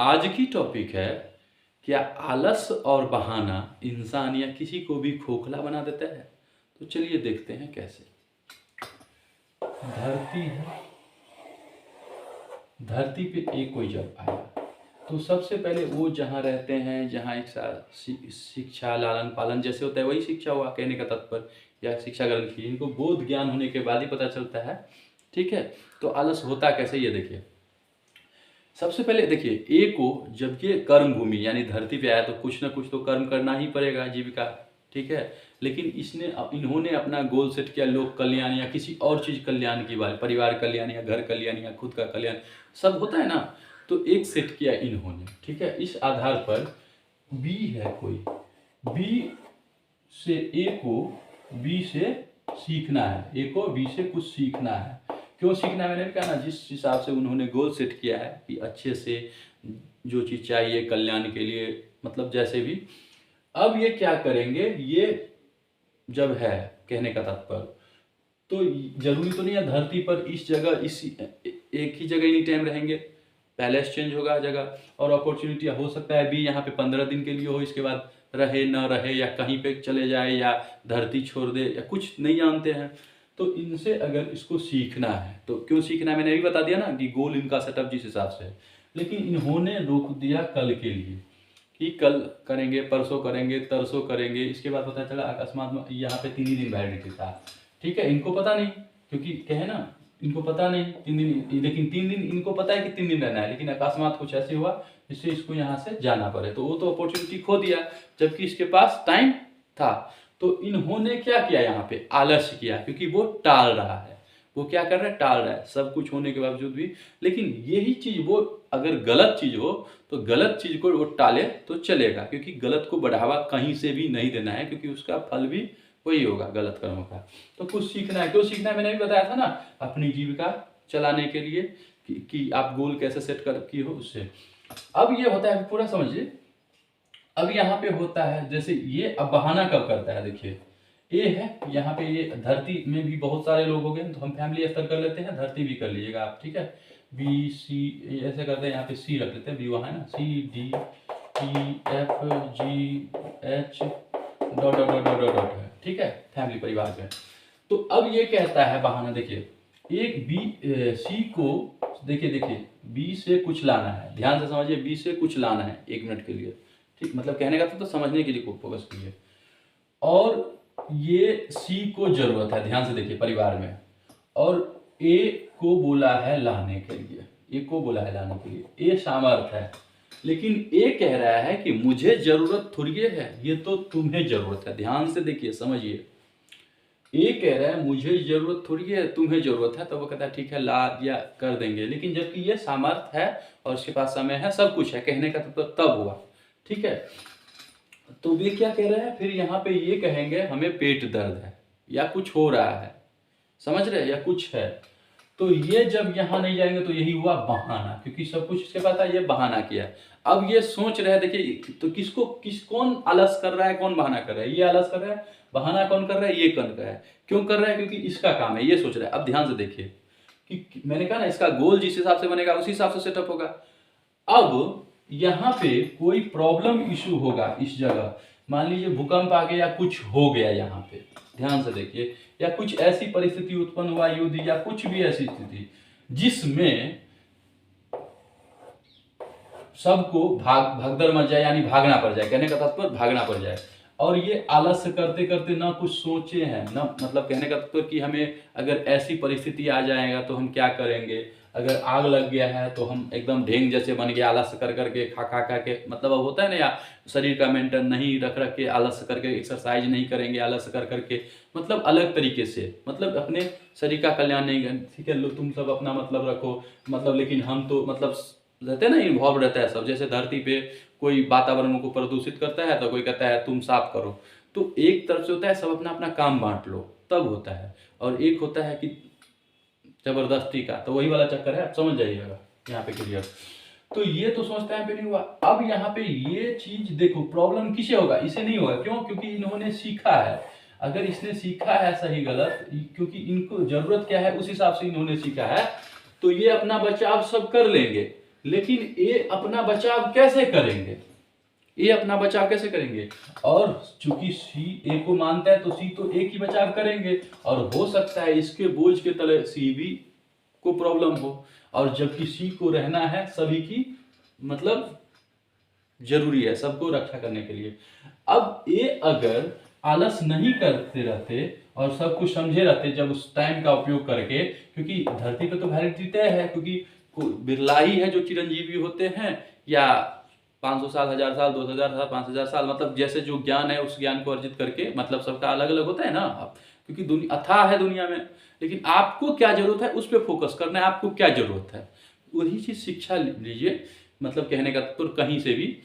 आज की टॉपिक है, क्या आलस और बहाना इंसान या किसी को भी खोखला बना देता है? तो चलिए देखते हैं कैसे। धरती है, धरती पे एक कोई जब आया तो सबसे पहले वो जहाँ रहते हैं, जहाँ एक शिक्षा लालन पालन जैसे होता है वही शिक्षा हुआ, कहने का तात्पर्य, या शिक्षा ग्रहण की, इनको बोध ज्ञान होने के बाद ही पता चलता है। ठीक है, तो आलस होता कैसे ये देखिए। सबसे पहले देखिए, ए को जब ये कर्म भूमि यानी धरती पे आया तो कुछ ना कुछ तो कर्म करना ही पड़ेगा, जीविका। ठीक है, लेकिन इन्होंने अपना गोल सेट किया लोक कल्याण या किसी और चीज कल्याण की बात, परिवार कल्याण या घर कल्याण या खुद का कल्याण, सब होता है ना। तो एक सेट किया इन्होंने। ठीक है, इस आधार पर बी है कोई, बी से ए को बी से सीखना है, ए को बी से कुछ सीखना है। क्यों सीखना है, मैंने भी कहा ना, जिस हिसाब से उन्होंने गोल सेट किया है कि अच्छे से जो चीज़ चाहिए कल्याण के लिए, मतलब जैसे भी। अब ये क्या करेंगे, ये जब है, कहने का तात्पर्य, तो जरूरी तो नहीं है धरती पर इस जगह इस एक ही जगह एनी टाइम रहेंगे, पैलेस चेंज होगा जगह, और अपॉर्चुनिटी हो सकता है भी यहाँ पे 15 दिन के लिए हो, इसके बाद रहे न रहे या कहीं पे चले जाए या धरती छोड़ दे या कुछ नहीं जानते हैं। तो इनसे अगर इसको सीखना है तो क्यों सीखना है, मैंने अभी बता दिया ना कि गोल इनका सेटअप जिस हिसाब से है। लेकिन इन्होंने रोक दिया कल के लिए कि कल करेंगे, परसों करेंगे, तरसों करेंगे, इसके बाद पता चला अकस्मात में यहाँ पे 3 ही दिन वैलिडिटी था। ठीक है, इनको पता नहीं, क्योंकि कहे ना इनको पता नहीं 3 दिन, लेकिन 3 दिन इनको पता है कि 3 दिन रहना है, लेकिन अकस्मात कुछ ऐसे हुआ जिससे इसको यहाँ से जाना पड़े, तो वो तो अपॉर्चुनिटी खो दिया जबकि इसके पास टाइम था। तो इन्होंने क्या किया, यहाँ पे आलस्य किया, क्योंकि वो टाल रहा है। वो क्या कर रहा है, टाल रहा है, सब कुछ होने के बावजूद भी। लेकिन यही चीज वो अगर गलत चीज हो तो गलत चीज को वो टाले तो चलेगा, क्योंकि गलत को बढ़ावा कहीं से भी नहीं देना है, क्योंकि उसका फल भी वही होगा गलत कर्मों का। तो कुछ सीखना है, क्यों सीखना है, मैंने भी बताया था ना, अपनी जीविका चलाने के लिए कि आप गोल कैसे सेट कर की हो उससे। अब ये होता है, पूरा समझिए। अब यहाँ पे होता है जैसे ये, अब बहाना कब करता है, देखिए ए है यहाँ पे, ये धरती में भी बहुत सारे लोग हो गए तो हम फैमिली स्तर कर लेते हैं, धरती भी कर लीजिएगा आप। ठीक है, बी सी ऐसे करते हैं, यहाँ पे सी रख लेते हैं, बी वहाँ है ना, C D E F G H dot dot dot dot dot है। ठीक है, फैमिली परिवार का। तो अब ये कहता है बहाना, देखिए एक बी सी को देखिए बी से कुछ लाना है, ध्यान से समझिए, बी से कुछ लाना है 1 मिनट के लिए। ठीक, मतलब कहने का तो समझने के लिए फोकस कीजिए। और ये सी को जरूरत है, ध्यान से देखिए, परिवार में, और ए को बोला है लाने के लिए, ए को बोला है लाने के लिए, ए सामर्थ है। लेकिन ए कह रहा है कि मुझे जरूरत थोड़ी है, ये तो तुम्हें जरूरत है। ध्यान से देखिए, समझिए, ए कह रहा है मुझे जरूरत थोड़ी है, तुम्हें जरूरत है, तो वो कहता है ठीक है ला या कर देंगे। लेकिन जबकि ये सामर्थ है और उसके पास समय है, सब कुछ है, कहने का तो तब हुआ। ठीक है, तो वे क्या कह रहे हैं, फिर यहाँ पे ये कहेंगे हमें पेट दर्द है या कुछ हो रहा है, समझ रहे, या कुछ है। तो ये जब यहाँ नहीं जाएंगे तो यही हुआ बहाना, क्योंकि सब कुछ इसके पास है, ये बहाना किया। अब ये सोच रहे हैं, देखिए तो कौन आलस कर रहा है, कौन बहाना कर रहा है, ये आलस कर रहा है, बहाना कौन कर रहा है, ये कौन कर रहा है, क्यों कर रहा है, क्योंकि इसका काम है, ये सोच रहा है। अब ध्यान से देखिए कि मैंने कहा ना, इसका गोल जिस हिसाब से बनेगा उसी हिसाब से सेटअप होगा। अब यहाँ पे कोई प्रॉब्लम इशू होगा इस जगह, मान लीजिए भूकंप आ गया या कुछ हो गया यहाँ पे, ध्यान से देखिए, या कुछ ऐसी परिस्थिति उत्पन्न हुआ, युद्ध या कुछ भी ऐसी स्थिति जिसमें सबको भगदड़ मच जाए, यानी भागना पड़ जाए, कहने का तात्पर्य भागना पड़ जाए। और ये आलस्य करते करते ना कुछ सोचे हैं, ना, मतलब कहने का तात्पर्य कि हमें अगर ऐसी परिस्थिति आ जाएगा तो हम क्या करेंगे, अगर आग लग गया है तो हम एकदम ढेंग जैसे बन गया, आलस्य कर करके खा के, मतलब अब होता है ना, या शरीर का मेंटेन नहीं रख के आलस्य करके, एक्सरसाइज नहीं करेंगे आलस्य कर करके, मतलब अलग तरीके से, मतलब अपने शरीर का कल्याण नहीं। ठीक है, लो तुम सब अपना मतलब रखो, मतलब लेकिन हम तो मतलब रहते हैं ना, इन्वॉल्व रहता है सब। जैसे धरती पे कोई वातावरण को प्रदूषित करता है तो कोई कहता है तुम साफ करो, तो एक तरफ से होता है सब अपना अपना काम बांट लो, तब होता है। और एक होता है कि जबरदस्ती का, तो वही वाला चक्कर है, आप समझ जाइएगा यहाँ पे क्लियर। तो ये तो सोचता है पे नहीं हुआ। अब यहाँ पे ये चीज देखो, प्रॉब्लम किसे होगा, इसे नहीं होगा। क्यों, क्योंकि इन्होंने सीखा है। अगर इसने सीखा है सही गलत, क्योंकि इनको जरूरत क्या है उस हिसाब से इन्होंने सीखा है, तो ये अपना बचाव सब कर लेंगे। लेकिन ये अपना बचाव कैसे करेंगे, ये अपना बचाव कैसे करेंगे। और चूंकि सी ए को मानता है तो सी तो ए की बचाव करेंगे, और हो सकता है इसके बोझ के तले सी भी को प्रॉब्लम हो, और जबकि सी को रहना है सभी की मतलब जरूरी है, सबको रक्षा करने के लिए। अब ये अगर आलस नहीं करते रहते और सब कुछ समझे रहते जब उस टाइम का उपयोग करके, क्योंकि धरती पे तो वैलिडिटी तय है, क्योंकि बिरला ही है जो चिरंजीवी होते हैं, या 500 साल, 1000 साल, 2000 साल, 5000 साल, मतलब जैसे जो ज्ञान है उस ज्ञान को अर्जित करके, मतलब सबका अलग अलग होता है ना, क्योंकि दुनिया अथाह है दुनिया में। लेकिन आपको क्या जरूरत है उस पर फोकस करना है, आपको क्या जरूरत है वही चीज शिक्षा लीजिए। मतलब कहने का तो कहीं से भी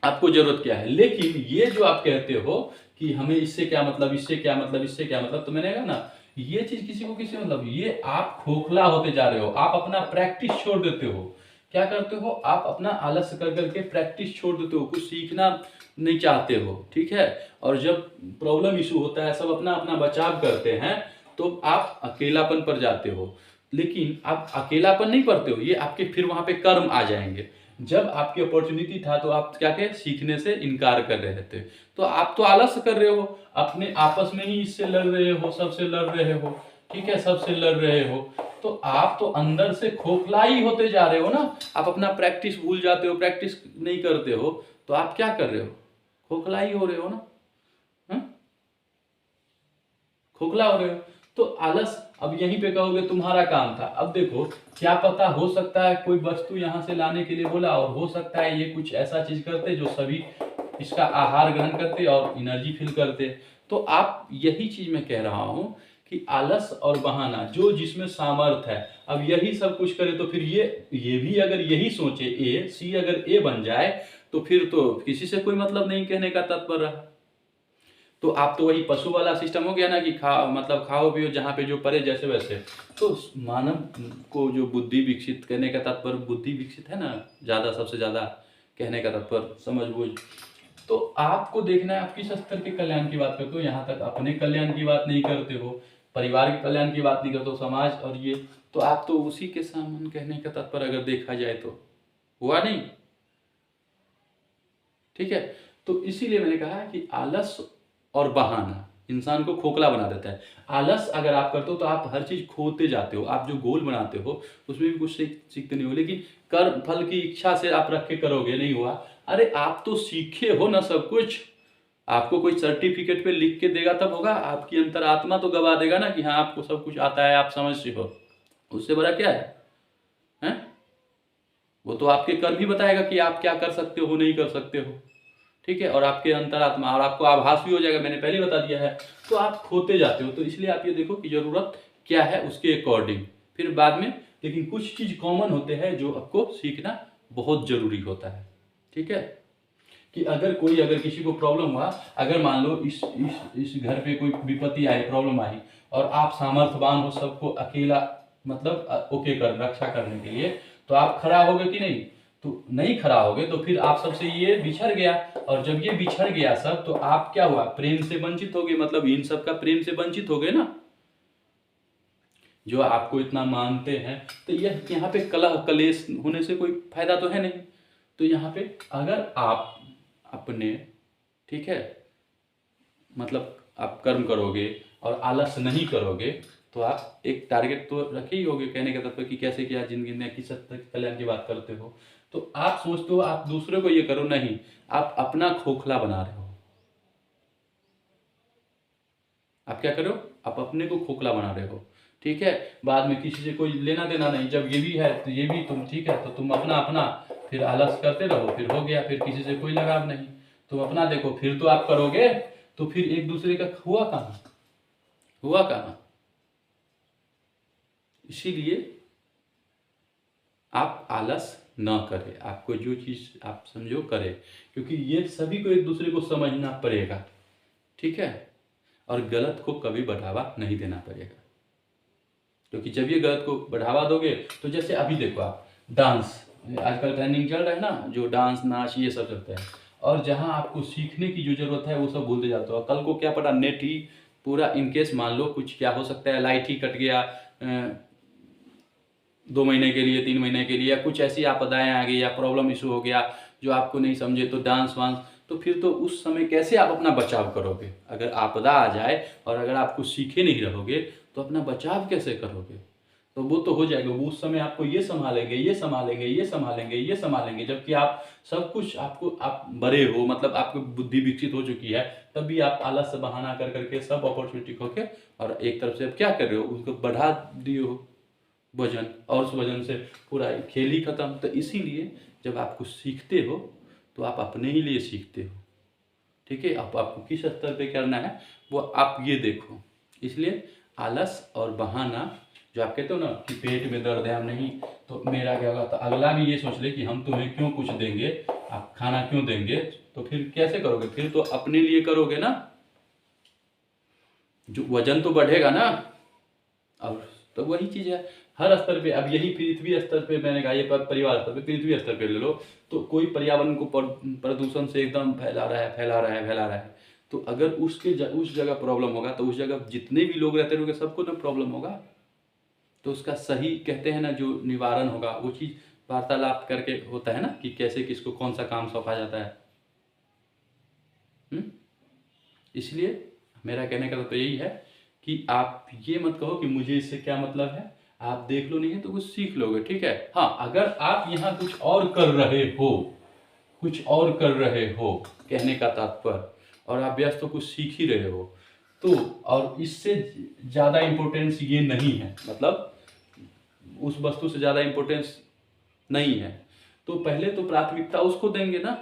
आपको जरूरत क्या है। लेकिन ये जो आप कहते हो कि हमें इससे क्या मतलब, इससे क्या मतलब, इससे क्या मतलब, तो मैंने कहा ना ये चीज किसी को किसी मतलब, ये आप खोखला होते जा रहे हो, आप अपना प्रैक्टिस छोड़ देते हो। क्या करते हो आप अपना आलस कर करके प्रैक्टिस छोड़ देते हो, कुछ सीखना नहीं चाहते हो, ठीक है। और जब प्रॉब्लम इशू होता है सब अपना अपना बचाव करते हैं तो आप अकेलापन पर जाते हो। लेकिन आप अकेलापन नहीं पड़ते हो, ये आपके फिर वहां पे कर्म आ जाएंगे। जब आपकी अपॉर्चुनिटी था तो आप क्या कहे सीखने से इनकार कर रहे थे, तो आप तो आलस कर रहे हो, अपने आपस में ही इससे लड़ रहे हो, सबसे लड़ रहे हो, ठीक है, सबसे लड़ रहे हो। तो आप तो अंदर से खोखला ही होते जा रहे हो ना, आप अपना प्रैक्टिस भूल जाते हो, प्रैक्टिस नहीं करते हो, तो आप क्या कर रहे हो, खोखला ही हो रहे हो ना, हा? खोखला हो रहे हो। तो आलस, अब यहीं पे कहोगे तुम्हारा काम था, अब देखो क्या पता हो सकता है कोई वस्तु यहां से लाने के लिए बोला, और हो सकता है ये कुछ ऐसा चीज करते जो सभी इसका आहार ग्रहण करते और एनर्जी फील करते। तो आप यही चीज मैं कह रहा हूं कि आलस और बहाना जो जिसमें सामर्थ है, अब यही सब कुछ करे तो फिर ये भी अगर यही सोचे ए सी अगर ए बन जाए तो फिर तो किसी से कोई मतलब नहीं, कहने का तात्पर्य रहा। तो आप तो वही पशु वाला सिस्टम हो गया ना कि खा मतलब खाओ पियो जहाँ पे जो पड़े जैसे वैसे। तो मानव को जो बुद्धि विकसित करने का तात्पर्य, बुद्धि विकसित है ना ज्यादा, सबसे ज्यादा कहने का तात्पर्य समझ बूझ। तो आपको देखना है आप किस स्तर के कल्याण की बात करते हो, यहाँ तक अपने कल्याण की बात नहीं करते हो, परिवार के कल्याण की बात नहीं करते हो, समाज और ये, तो आप तो उसी के सामान, कहने का तात्पर्य अगर देखा जाए तो हुआ नहीं, ठीक है। तो इसीलिए मैंने कहा कि आलस और बहाना इंसान को खोखला बना देता है। आलस अगर आप करते हो तो आप हर चीज खोते जाते हो, आप जो गोल बनाते हो उसमें भी कुछ सीखते नहीं हो। लेकिन कर्म फल की इच्छा से आप रख के करोगे, नहीं हुआ, अरे आप तो सीखे हो ना सब कुछ, आपको कोई सर्टिफिकेट पे लिख के देगा तब होगा, आपकी अंतरात्मा तो गवा देगा ना कि हाँ आपको सब कुछ आता है, आप समझते हो, उससे बड़ा क्या है? वो तो आपके कर्म ही बताएगा कि आप क्या कर सकते हो नहीं कर सकते हो, ठीक है। और आपके अंतरात्मा, और आपको आभास भी हो जाएगा, मैंने पहले बता दिया है। तो आप खोते जाते हो, तो इसलिए आप ये देखो कि जरूरत क्या है उसके अकॉर्डिंग, फिर बाद में। लेकिन कुछ चीज कॉमन होते हैं जो आपको सीखना बहुत जरूरी होता है, ठीक है। कि अगर किसी को प्रॉब्लम हुआ, अगर मान लो इस घर पे कोई विपत्ति आई, प्रॉब्लम आई, और आप सामर्थ्यवान हो सबको अकेला मतलब ओके कर रक्षा करने के लिए, तो आप खड़ा होगे कि नहीं, तो नहीं खड़ा होगे, तो फिर आप सबसे ये बिछड़ गया, और जब ये बिछड़ गया सब, तो आप क्या हुआ, प्रेम से वंचित हो गए, मतलब इन सब का प्रेम से वंचित हो गए ना, जो आपको इतना मानते हैं। तो यह यहाँ पे कलह कलेश होने से कोई फायदा तो है नहीं। तो यहाँ पे अगर आप अपने, ठीक है, मतलब आप कर्म करोगे और आलस नहीं करोगे, तो आप एक टारगेट तो रखे ही होगे, कहने का तात्पर्य कि कैसे क्या जिंदगी में किस हद तक कल्याण की बात करते हो। तो आप सोचते हो आप दूसरे को ये करो, नहीं, आप अपना खोखला बना रहे हो। आप क्या करो, आप अपने को खोखला बना रहे हो, ठीक है। बाद में किसी से कोई लेना देना नहीं, जब ये भी है तो ये भी तुम, ठीक है, तो तुम अपना अपना फिर आलस करते रहो, फिर हो गया, फिर किसी से कोई लगाव नहीं, तुम अपना देखो, फिर तो आप करोगे, तो फिर एक दूसरे का हुआ कहाँ, हुआ कहाँ। इसीलिए आप आलस न करें, आपको जो चीज आप समझो करें, क्योंकि ये सभी को एक दूसरे को समझना पड़ेगा, ठीक है। और गलत को कभी बढ़ावा नहीं देना पड़ेगा, क्योंकि जब ये गलत को बढ़ावा दोगे, तो जैसे अभी देखो आप डांस, आजकल ट्रेंडिंग चल रहा है ना, जो डांस नाच ये सब चलता है, और जहाँ आपको सीखने की जो जरूरत है वो सब भूलते जाते हो। कल को क्या पता नेट ही पूरा, इनकेस मान लो कुछ क्या हो सकता है, लाइट ही कट गया, 2 महीने के लिए, 3 महीने के लिए, या कुछ ऐसी आपदाएँ आ गई या प्रॉब्लम इशू हो गया जो आपको नहीं समझे, तो डांस वांस, तो फिर तो उस समय कैसे आप अपना बचाव करोगे? अगर आपदा आ जाए और अगर आप कुछ सीखे नहीं रहोगे तो अपना बचाव कैसे करोगे? तो वो तो हो जाएगा, वो उस समय आपको ये सँभालेंगे, ये सँभालेंगे, ये सँभालेंगे, ये सँभालेंगे, जबकि आप सब कुछ आपको, आप बड़े हो, मतलब आपकी बुद्धि विकसित हो चुकी है, तब भी आप आलस से बहाना कर के सब अपॉर्चुनिटी खो के और एक तरफ से आप क्या कर रहे हो, उसको बढ़ा दिए हो वजन, और उस वजन से पूरा खेल ही खत्म। तो इसीलिए जब आप कुछ सीखते हो तो आप अपने ही लिए सीखते हो, ठीक है? अब आपको किस स्तर पे करना है वो आप ये देखो। इसलिए आलस और बहाना, जो आप कहते हो ना कि पेट में दर्द है, हम नहीं, तो मेरा क्या होगा, तो अगला भी ये सोच ले कि हम तुम्हें क्यों कुछ देंगे, आप खाना क्यों देंगे, तो फिर कैसे करोगे? फिर तो अपने लिए करोगे ना, जो वजन तो बढ़ेगा ना। और तो वही चीज़ है हर स्तर पे। अब यही पृथ्वी स्तर पे मैंने कहा, ये परिवार स्तर पे, पृथ्वी स्तर पे ले लो, तो कोई पर्यावरण को प्रदूषण से एकदम फैला रहा है, फैला रहा है, फैला रहा है, तो अगर उस जगह प्रॉब्लम होगा तो उस जगह जितने भी लोग रहते होंगे सबको ना प्रॉब्लम होगा। तो उसका सही कहते हैं ना जो निवारण होगा वो चीज़ वार्तालाप करके होता है ना, कि कैसे किसको कौन सा काम सौंपा जाता है। इसलिए मेरा कहने का तो यही है कि आप ये मत कहो कि मुझे इससे क्या मतलब है, आप देख लो, नहीं है तो कुछ सीख लोगे, ठीक है? हाँ, अगर आप यहाँ कुछ और कर रहे हो, कुछ और कर रहे हो, कहने का तात्पर्य, और आप व्यस्त हो, कुछ सीख ही रहे हो, तो और इससे ज़्यादा इम्पोर्टेंस ये नहीं है, मतलब उस वस्तु से ज़्यादा इम्पोर्टेंस नहीं है, तो पहले तो प्राथमिकता उसको देंगे ना।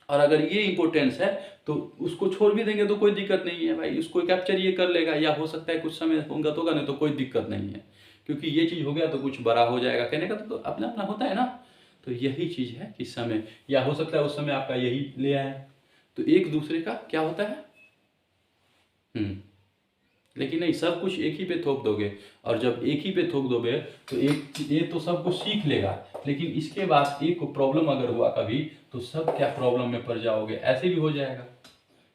और अगर ये इम्पोर्टेंस है तो उसको छोड़ भी देंगे तो कोई दिक्कत नहीं है भाई, उसको कैप्चर ये कर लेगा, या हो सकता है कुछ समय होगा तो होगा, नहीं तो कोई दिक्कत नहीं है, क्योंकि ये चीज़ हो गया तो कुछ बड़ा हो जाएगा, कहने का तो अपना अपना होता है ना। तो यही चीज़ है कि समय, या हो सकता है उस समय आपका यही ले आए, तो एक दूसरे का क्या होता है। लेकिन नहीं, सब कुछ एक ही पे थोप दोगे, और जब एक ही पे थोप दोगे तो एक ये तो सब कुछ सीख लेगा, लेकिन इसके बाद एक को प्रॉब्लम अगर हुआ कभी तो सब क्या प्रॉब्लम में पड़ जाओगे, ऐसे भी हो जाएगा।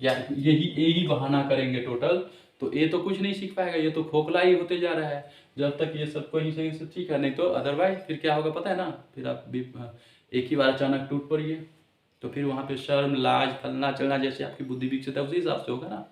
या यही बहाना करेंगे टोटल, तो ये तो कुछ नहीं सीख पाएगा, ये तो खोखला ही होते जा रहा है जब तक ये सबको ही सही से ठीक है, नहीं तो अदरवाइज फिर क्या होगा पता है ना, फिर आप भी एक ही बार अचानक टूट पड़िए, तो फिर वहाँ पे शर्म लाज फलना चलना, जैसे आपकी बुद्धि विकसित है उसी हिसाब से होगा ना।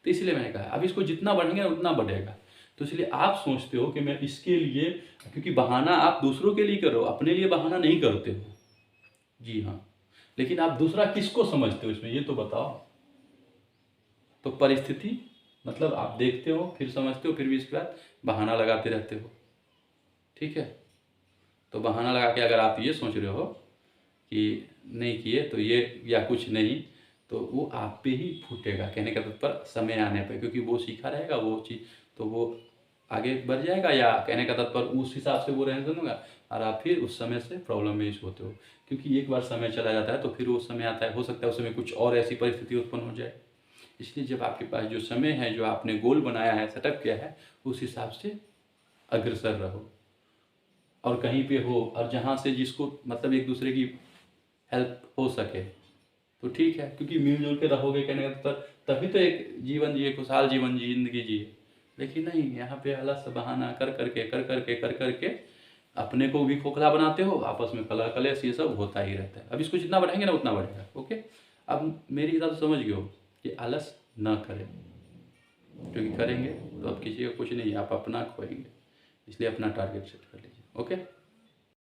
तो इसलिए मैंने कहा अब इसको जितना बढ़ेंगे ना उतना बढ़ेगा। तो इसलिए आप सोचते हो कि मैं इसके लिए, क्योंकि बहाना आप दूसरों के लिए कर रहे हो, अपने लिए बहाना नहीं करते हो। जी हाँ, लेकिन आप दूसरा किसको समझते हो इसमें, ये तो बताओ। तो परिस्थिति, मतलब आप देखते हो फिर समझते हो, फिर भी इसके बाद बहाना लगाते रहते हो, ठीक है? तो बहाना लगा के अगर आप ये सोच रहे हो कि नहीं किए तो ये या कुछ नहीं, तो वो आप पे ही फूटेगा, कहने का तत्पर समय आने पे, क्योंकि वो सीखा रहेगा वो चीज़, तो वो आगे बढ़ जाएगा, या कहने का तत्पर उस हिसाब से वो रहने दूंगा, और आप फिर उस समय से प्रॉब्लम में इस होते हो, क्योंकि एक बार समय चला जाता है तो फिर वो समय आता है, हो सकता है उस समय कुछ और ऐसी परिस्थिति उत्पन्न हो जाए। इसलिए जब आपके पास जो समय है, जो आपने गोल बनाया है, सेटअप किया है, उस हिसाब से अग्रसर रहो, और कहीं पे हो और जहाँ से जिसको मतलब एक दूसरे की हेल्प हो सके तो ठीक है, क्योंकि मिलजुल के रहोगे कहने का तभी तो एक जीवन जिए, खुशहाल जीवन जिंदगी जिए। लेकिन नहीं, यहाँ पे अलग बहाना कर करके अपने को भी खोखला बनाते हो, आपस में कलह कलेश ये सब होता ही रहता है। अब इसको जितना बढ़ाएंगे ना उतना बढ़ेगा। ओके, अब मेरी हिसाब से समझ गए हो कि आलस न करें, क्योंकि करेंगे तो अब किसी का कुछ नहीं, आप अपना खोएंगे, इसलिए अपना टारगेट सेट कर लीजिए। ओके।